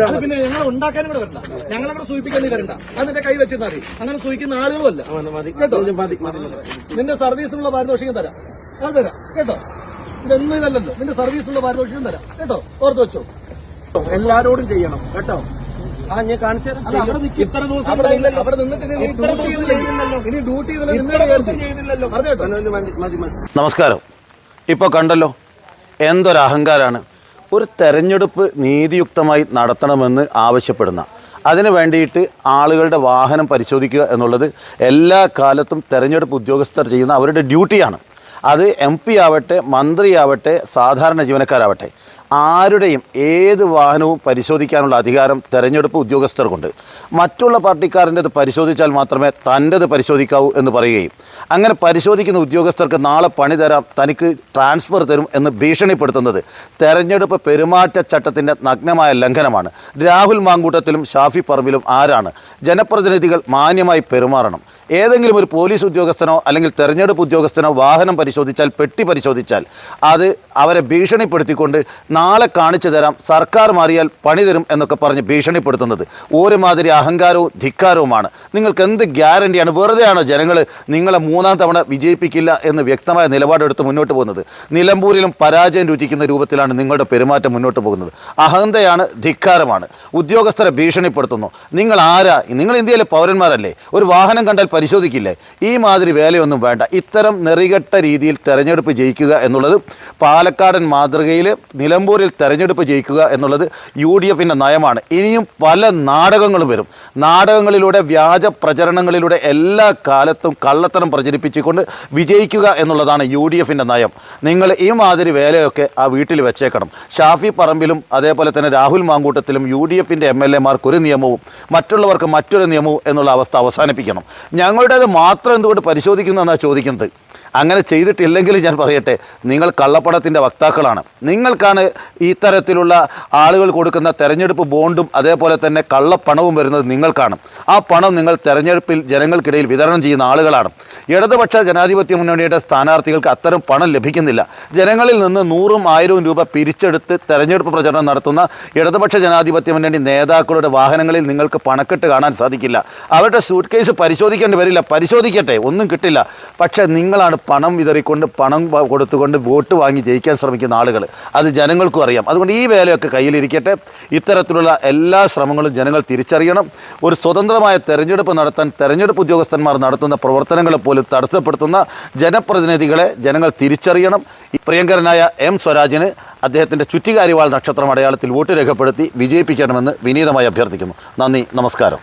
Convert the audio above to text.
അത് പിന്നെ ഞങ്ങൾ ഉണ്ടാക്കാനും കൂടെ വരണ്ട, ഞങ്ങളങ്ങനെ സൂചിപ്പിക്കാൻ വരണ്ട. അത് നിന്റെ കൈ വെച്ചിരുന്നാൽ മതി. അങ്ങനെ സൂചിക്കുന്ന ആളുകളുമല്ല കേട്ടോ. നിന്റെ സർവീസിനുള്ള പാരിതോഷികം തരാം, അത് തരാം കേട്ടോ. ഇതൊന്നും ഇതല്ലല്ലോ, നിന്റെ സർവീസിനുള്ള പാരിതോഷികം തരാം കേട്ടോ. ഓർത്ത് വെച്ചോ, എല്ലാരോടും ചെയ്യണം കേട്ടോ. ഞാൻ കാണിച്ചു ഇത്ര ദിവസം അവിടെ നിന്നിട്ട് ഇനി ഡ്യൂട്ടി ചെയ്യുന്നില്ലല്ലോ. നമസ്കാരം. ഇപ്പോൾ കണ്ടല്ലോ എന്തൊരു അഹങ്കാരാണ്. ഒരു തെരഞ്ഞെടുപ്പ് നീതിയുക്തമായി നടത്തണമെന്ന് ആവശ്യപ്പെടുന്ന, അതിനു വേണ്ടിയിട്ട് ആളുകളുടെ വാഹനം പരിശോധിക്കുക എന്നുള്ളത് എല്ലാ കാലത്തും തെരഞ്ഞെടുപ്പ് ഉദ്യോഗസ്ഥർ ചെയ്യുന്ന അവരുടെ ഡ്യൂട്ടിയാണ്. അത് MP ആവട്ടെ, മന്ത്രിയാവട്ടെ, സാധാരണ ജീവനക്കാരാവട്ടെ, ആരുടെയും ഏത് വാഹനവും പരിശോധിക്കാനുള്ള അധികാരം തെരഞ്ഞെടുപ്പ് ഉദ്യോഗസ്ഥർക്കുണ്ട്. മറ്റുള്ള പാർട്ടിക്കാരൻ്റെത് പരിശോധിച്ചാൽ മാത്രമേ തൻ്റെത് പരിശോധിക്കാവൂ എന്ന് പറയുകയും അങ്ങനെ പരിശോധിക്കുന്ന ഉദ്യോഗസ്ഥർക്ക് നാളെ പണി തരാം, തനിക്ക് ട്രാൻസ്ഫർ തരും എന്ന് ഭീഷണിപ്പെടുത്തുന്നത് തെരഞ്ഞെടുപ്പ് പെരുമാറ്റച്ചട്ടത്തിൻ്റെ നഗ്നമായ ലംഘനമാണ്. രാഹുൽ മാങ്കൂട്ടത്തിലും ഷാഫി പറമ്പിലും ആരാണ്? ജനപ്രതിനിധികൾ മാന്യമായി പെരുമാറണം. ഏതെങ്കിലും ഒരു പോലീസ് ഉദ്യോഗസ്ഥനോ അല്ലെങ്കിൽ തെരഞ്ഞെടുപ്പ് ഉദ്യോഗസ്ഥനോ വാഹനം പരിശോധിച്ചാൽ, പെട്ടി പരിശോധിച്ചാൽ, അത് അവരെ ഭീഷണിപ്പെടുത്തിക്കൊണ്ട് നാളെ കാണിച്ചു തരാം, സർക്കാർ മാറിയാൽ പണി തരും എന്നൊക്കെ പറഞ്ഞ് ഭീഷണിപ്പെടുത്തുന്നത് ഒരുമാതിരി അഹങ്കാരവും ധിക്കാരവുമാണ്. നിങ്ങൾക്ക് എന്ത് ഗ്യാരണ്ടിയാണ്? വെറുതെയാണോ ജനങ്ങൾ നിങ്ങളെ മൂന്നാം തവണ വിജയിപ്പിക്കില്ല എന്ന് വ്യക്തമായ നിലപാടെടുത്ത് മുന്നോട്ട് പോകുന്നത്? നിലമ്പൂരിലും പരാജയം രുചിക്കുന്ന രൂപത്തിലാണ് നിങ്ങളുടെ പെരുമാറ്റം മുന്നോട്ട് പോകുന്നത്. അഹന്തയാണ്, ധിക്കാരമാണ്. ഉദ്യോഗസ്ഥരെ ഭീഷണിപ്പെടുത്തുന്നു. നിങ്ങൾ ആരാ? നിങ്ങൾ ഇന്ത്യയിലെ പൗരന്മാരല്ലേ? ഒരു വാഹനം കണ്ടാൽ പരിശോധിക്കില്ലേ? ഈ മാതിരി വേലയൊന്നും വേണ്ട. ഇത്തരം നെറികെട്ട രീതിയിൽ തെരഞ്ഞെടുപ്പ് ജയിക്കുക എന്നുള്ളത്, പാലക്കാടൻ മാതൃകയിൽ നിലമ്പൂരിൽ തെരഞ്ഞെടുപ്പ് ജയിക്കുക എന്നുള്ളത് UDFിൻ്റെ നയമാണ്. ഇനിയും പല നാടകങ്ങളും വരും. നാടകങ്ങളിലൂടെ, വ്യാജ പ്രചരണങ്ങളിലൂടെ എല്ലാ കാലത്തും കള്ളത്തരം പ്രചരിപ്പിച്ചുകൊണ്ട് വിജയിക്കുക എന്നുള്ളതാണ് UDFിൻ്റെ നയം. നിങ്ങൾ ഈ മാതിരി വേലയൊക്കെ ആ വീട്ടിൽ വെച്ചേക്കണം. ഷാഫി പറമ്പിലും അതേപോലെ തന്നെ രാഹുൽ മാങ്കൂട്ടത്തിലും UDFിൻ്റെ MLA-മാർക്ക് ഒരു നിയമവും മറ്റുള്ളവർക്ക് മറ്റൊരു നിയമവും എന്നുള്ള അവസ്ഥ അവസാനിപ്പിക്കണം. ഞങ്ങളുടേത് മാത്രം എന്തുകൊണ്ട് പരിശോധിക്കുന്നു എന്നാണ് ചോദിക്കുന്നത്. അങ്ങനെ ചെയ്തിട്ടില്ലെങ്കിൽ ഞാൻ പറയട്ടെ, നിങ്ങൾ കള്ളപ്പണത്തിൻ്റെ വക്താക്കളാണ്. നിങ്ങൾക്കാണ് ഈ തരത്തിലുള്ള ആളുകൾ കൊടുക്കുന്ന തെരഞ്ഞെടുപ്പ് ബോണ്ടും അതേപോലെ തന്നെ കള്ളപ്പണവും വരുന്നത് നിങ്ങൾക്കാണ്. ആ പണം നിങ്ങൾ തെരഞ്ഞെടുപ്പിൽ ജനങ്ങൾക്കിടയിൽ വിതരണം ചെയ്യുന്ന ആളുകളാണ്. ഇടതുപക്ഷ ജനാധിപത്യ മുന്നണിയുടെ സ്ഥാനാർത്ഥികൾക്ക് അത്തരം പണം ലഭിക്കുന്നില്ല. ജനങ്ങളിൽ നിന്ന് 100ഉം 1000ഉം രൂപ പിരിച്ചെടുത്ത് തെരഞ്ഞെടുപ്പ് പ്രചരണം നടത്തുന്ന ഇടതുപക്ഷ ജനാധിപത്യ മുന്നണി നേതാക്കളുടെ വാഹനങ്ങളിൽ നിങ്ങൾക്ക് പണക്കെട്ട് കാണാൻ സാധിക്കില്ല. അവരുടെ സൂട്ട് കേസ് പരിശോധിക്കേണ്ടി വരില്ല. പരിശോധിക്കട്ടെ, ഒന്നും കിട്ടില്ല. പക്ഷേ നിങ്ങളാണ് പണം വിതറിക്കൊണ്ട്, പണം കൊടുത്തുകൊണ്ട് വോട്ട് വാങ്ങി ജയിക്കാൻ ശ്രമിക്കുന്ന ആളുകൾ. അത് ജനങ്ങൾക്കും അറിയാം. അതുകൊണ്ട് ഈ വേലയൊക്കെ കയ്യിലിരിക്കട്ടെ. ഇത്തരത്തിലുള്ള എല്ലാ ശ്രമങ്ങളും ജനങ്ങൾ തിരിച്ചറിയണം. ഒരു സ്വതന്ത്രമായ തെരഞ്ഞെടുപ്പ് നടത്താൻ തെരഞ്ഞെടുപ്പ് ഉദ്യോഗസ്ഥന്മാർ നടത്തുന്ന പ്രവർത്തനങ്ങളെ പോലും തടസ്സപ്പെടുത്തുന്ന ജനപ്രതിനിധികളെ ജനങ്ങൾ തിരിച്ചറിയണം. പ്രിയങ്കരനായ M സ്വരാജിന് അദ്ദേഹത്തിൻ്റെ ചുറ്റികാരിവാൾ നക്ഷത്രം അടയാളത്തിൽ വോട്ട് രേഖപ്പെടുത്തി വിജയിപ്പിക്കണമെന്ന് വിനീതമായി അഭ്യർത്ഥിക്കുന്നു. നന്ദി, നമസ്കാരം.